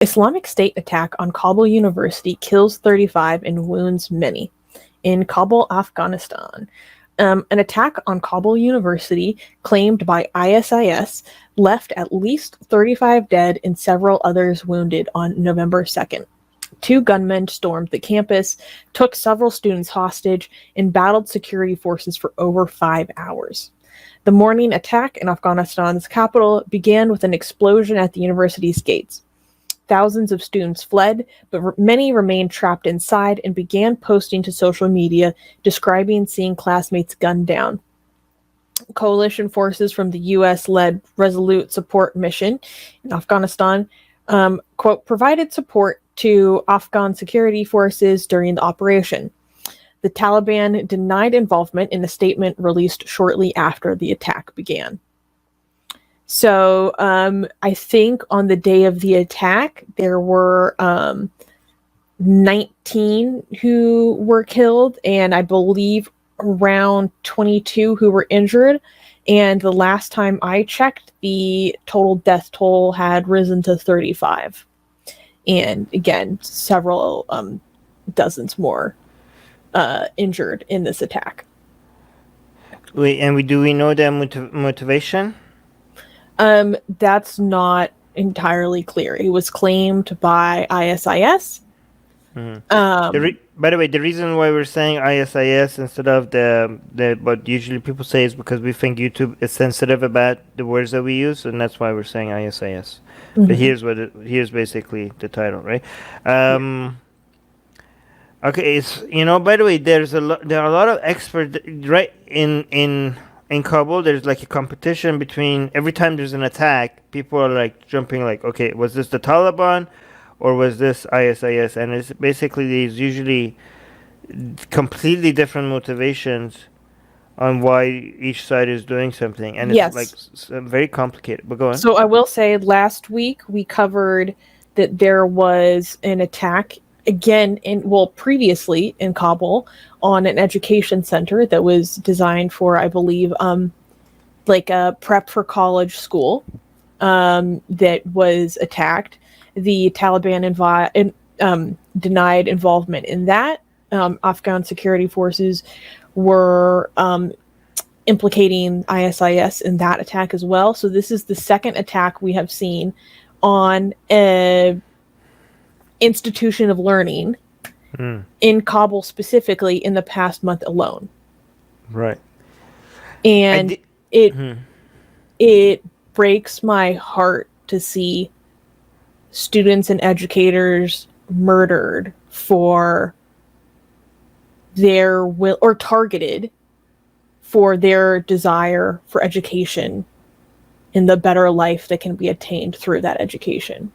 Islamic State attack on Kabul University kills 35 and wounds many. In Kabul, Afghanistan, an attack on Kabul University, claimed by ISIS, left at least 35 dead and several others wounded on November 2nd. 2 gunmen stormed the campus, took several students hostage, and battled security forces for over 5 hours. The morning attack in Afghanistan's capital began with an explosion at the university's gates. Thousands of students fled, but many remained trapped inside and began posting to social media describing seeing classmates gunned down. Coalition forces from the U.S.-led Resolute Support Mission in Afghanistan, quote, provided support to Afghan security forces during the operation. The Taliban denied involvement in a statement released shortly after the attack began. So I think on the day of the attack, there were 19 who were killed, and I believe around 22 who were injured. And the last time I checked, the total death toll had risen to 35. And again, several dozens more injured in this attack. Wait, and do we know their motivation? That's not entirely clear. It was claimed by ISIS. Mm-hmm. By the way, the reason why we're saying ISIS instead of the what usually people say is because we think YouTube is sensitive about the words that we use, and that's why we're saying ISIS. Mm-hmm. But here's basically the title, right? Okay, it's by the way, there are a lot of experts right in Kabul. There's like a competition between every time there's an attack, people are like jumping like, okay, was this the Taliban or was this ISIS? And it's basically these usually completely different motivations on why each side is doing something, and it's like very complicated. But go on. So I will say, last week we covered that there was an attack again previously in Kabul on an education center that was designed for, I believe, like a prep for college school that was attacked. The Taliban denied involvement in that. Afghan security forces were implicating ISIS in that attack as well. So this is the second attack we have seen on an institution of learning in Kabul specifically in the past month alone. Right. And it breaks my heart to see students and educators murdered for their will, or targeted for their desire for education and the better life that can be attained through that education.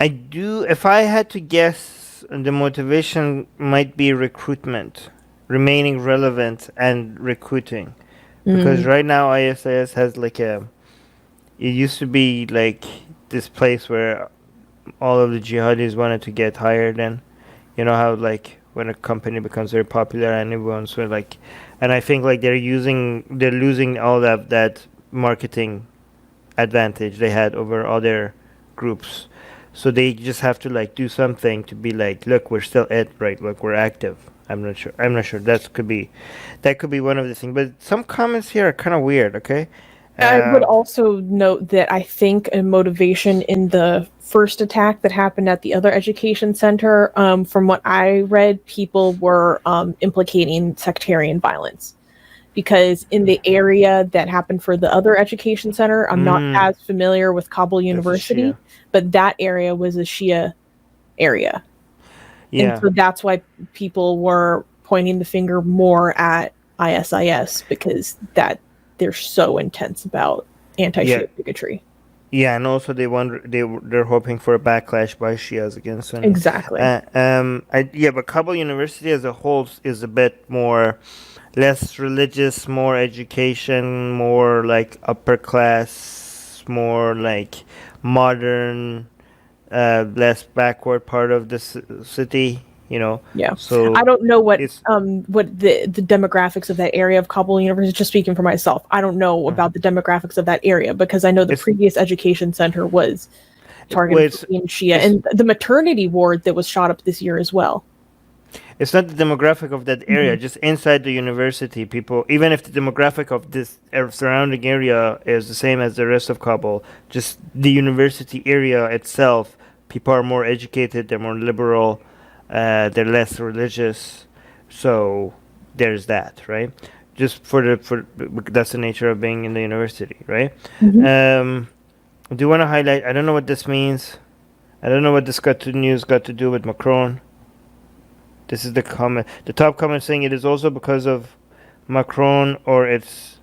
If I had to guess, the motivation might be recruitment, remaining relevant and recruiting. Because right now ISIS has like it used to be like this place where all of the jihadis wanted to get hired, and you know how like when a company becomes very popular and everyone's sort of like, and I think like they're losing all that marketing advantage they had over other groups. So they just have to like do something to be like, look, we're still right? Like we're active. I'm not sure. That could be one of the things. But some comments here are kind of weird. Okay. I would also note that I think a motivation in the first attack that happened at the other education center, from what I read, people were implicating sectarian violence. Because in the area that happened for the other education center, I'm not as familiar with Kabul University, but that area was a Shia area. Yeah. And so that's why people were pointing the finger more at ISIS, because they're so intense about anti-Shia bigotry. Yeah, and also they're hoping for a backlash by Shias against Sunnis. Exactly. But Kabul University as a whole is a bit less religious, more education, more like upper class, more like modern, less backward part of the city. Yeah. So I don't know what it's the demographics of that area of Kabul University. Just speaking for myself, I don't know about the demographics of that area because I know the it's previous education center was well, targeted for being Shia, it's and the maternity ward that was shot up this year as well. it's not the demographic of that area. Just inside the university, people, even if the demographic of this surrounding area is the same as the rest of Kabul, just the university area itself, people are more educated, they're more liberal, they're less religious. So there's that, right? Just for that's the nature of being in the university, right? Mhm. Do you want to highlight? I don't know what this means. I don't know what this news got to do with Macron. This is the comment. The top comment saying it is also because of Macron or it's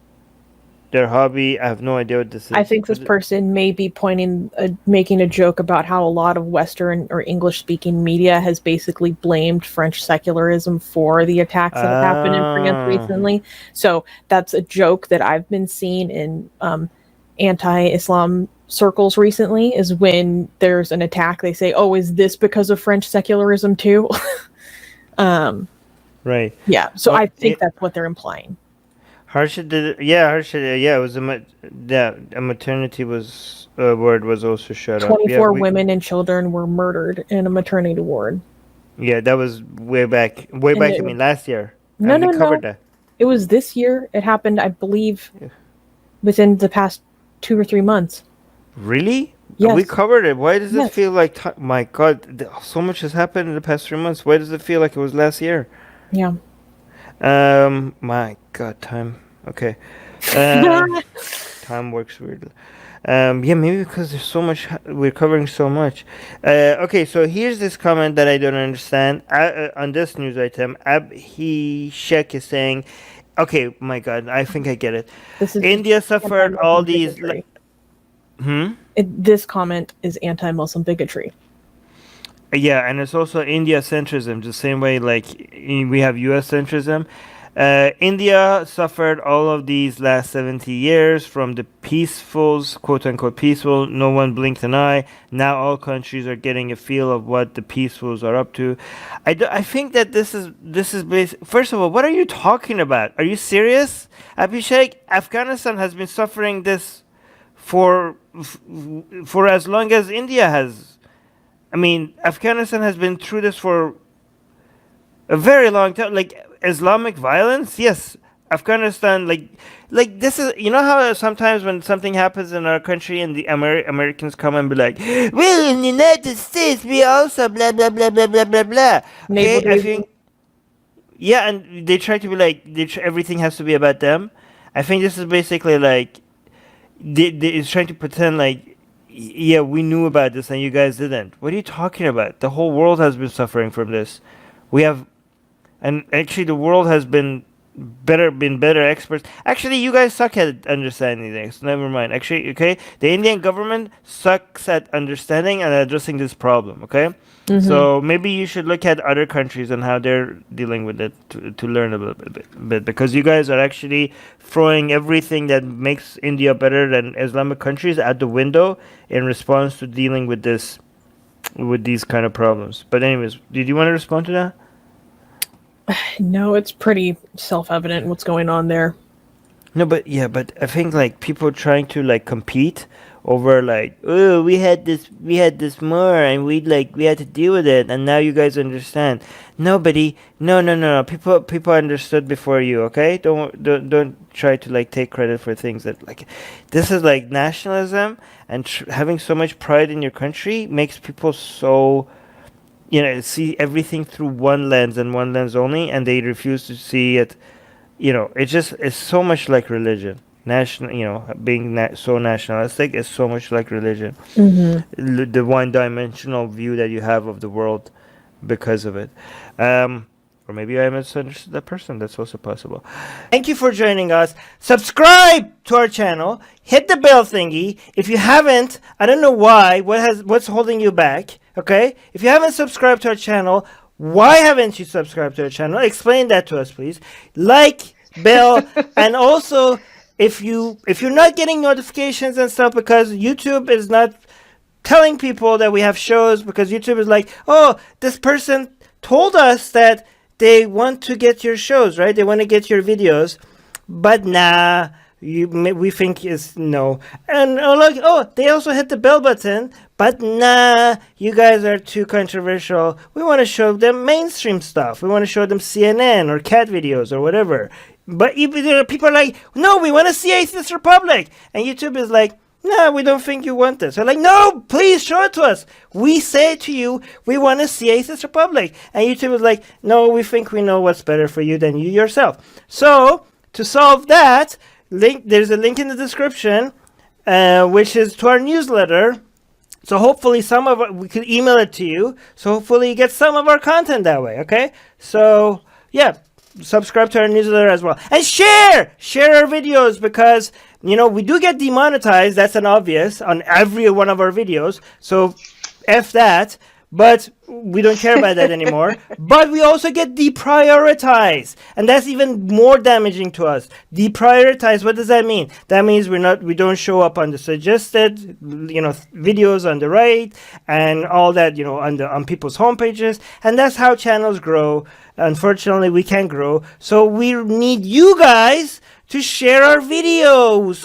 their hobby. I have no idea what this is. I think this person may be making a joke about how a lot of Western or English-speaking media has basically blamed French secularism for the attacks that have happened in France recently. So that's a joke that I've been seeing in anti-Islam circles recently, is when there's an attack, they say, "Oh, is this because of French secularism too?" Right. Yeah. So I think that's what they're implying. Harsha did. Yeah, it was a maternity ward was also shut up. 24 women and children were murdered in a maternity ward. Yeah, that was way back. I mean, last year. No. That. It was this year. It happened, I believe, within the past 2 or 3 months. Really? Yes. We covered it. Why does it feel like... my God, so much has happened in the past 3 months. Why does it feel like it was last year? Yeah. My God, time. Okay. Time works weirdly. Yeah, maybe because there's so much... we're covering so much. Okay, so here's this comment that I don't understand. On this news item, Shek is saying... Okay, my God, I think I get it. India suffered all these... This comment is anti-Muslim bigotry. Yeah, and it's also India centrism, the same way like we have US centrism. India suffered all of these last 70 years from the peacefuls, quote unquote peaceful. No one blinked an eye. Now all countries are getting a feel of what the peacefuls are up to. I think that this is first of all, what are you talking about? Are you serious? Abhishek, Afghanistan has been suffering this for as long as India has. I mean, Afghanistan has been through this for a very long time. Like Islamic violence, yes. Afghanistan, like this is, how sometimes when something happens in our country and the Americans come and be like, well, in the United States we also blah blah blah blah blah blah blah. Okay, I think, yeah, and they try to be like, everything has to be about them. I think this is basically like. It's trying to pretend like, yeah, we knew about this and you guys didn't. What are you talking about? The whole world has been suffering from this. And actually the world has been better experts. Actually, you guys suck at understanding things. Never mind. Actually, okay, the Indian government sucks at understanding and addressing this problem. Okay, so maybe you should look at other countries and how they're dealing with it to learn a little bit, because you guys are actually throwing everything that makes India better than Islamic countries out the window in response to dealing with these kind of problems. But anyways, did you want to respond to that? No, it's pretty self-evident what's going on there. No, but I think like people trying to like compete over like, oh, we had this more and we had to deal with it and now you guys understand. Nobody, no. People understood before you. Okay, don't try to like take credit for things that like, this is like nationalism and having so much pride in your country makes people so. See everything through one lens and one lens only, and they refuse to see it. It's so much like religion. Being so nationalistic is so much like religion. Mm-hmm. The one-dimensional view that you have of the world because of it. Or maybe I misunderstood that person. That's also possible. Thank you for joining us. Subscribe to our channel. Hit the bell thingy. If you haven't, I don't know why. What's holding you back? Okay? If you haven't subscribed to our channel, why haven't you subscribed to our channel? Explain that to us, please. Like, bell, and also if you're not getting notifications and stuff because YouTube is not telling people that we have shows, because YouTube is like, oh, this person told us that they want to get your shows, right? They want to get your videos, but nah, we think is no. And they also hit the bell button, but nah, you guys are too controversial. We want to show them mainstream stuff. We want to show them CNN or cat videos or whatever. But even there are people are like, no, we want to see Atheist Republic, and YouTube is like, no, we don't think you want this. We're like, no, please show it to us. We say to you, we want to see Atheist Republic. And YouTube is like, no, we think we know what's better for you than you yourself. So, to solve that, there's a link in the description, which is to our newsletter. So hopefully we could email it to you. So hopefully you get some of our content that way, okay? So, yeah, subscribe to our newsletter as well. And share our videos, because we do get demonetized. That's an obvious on every one of our videos. So F that. But we don't care about that anymore. But we also get deprioritized. And that's even more damaging to us. Deprioritized, what does that mean? That means we don't show up on the suggested, videos on the right and all that, on people's homepages. And that's how channels grow. Unfortunately, we can't grow. So we need you guys to share our videos.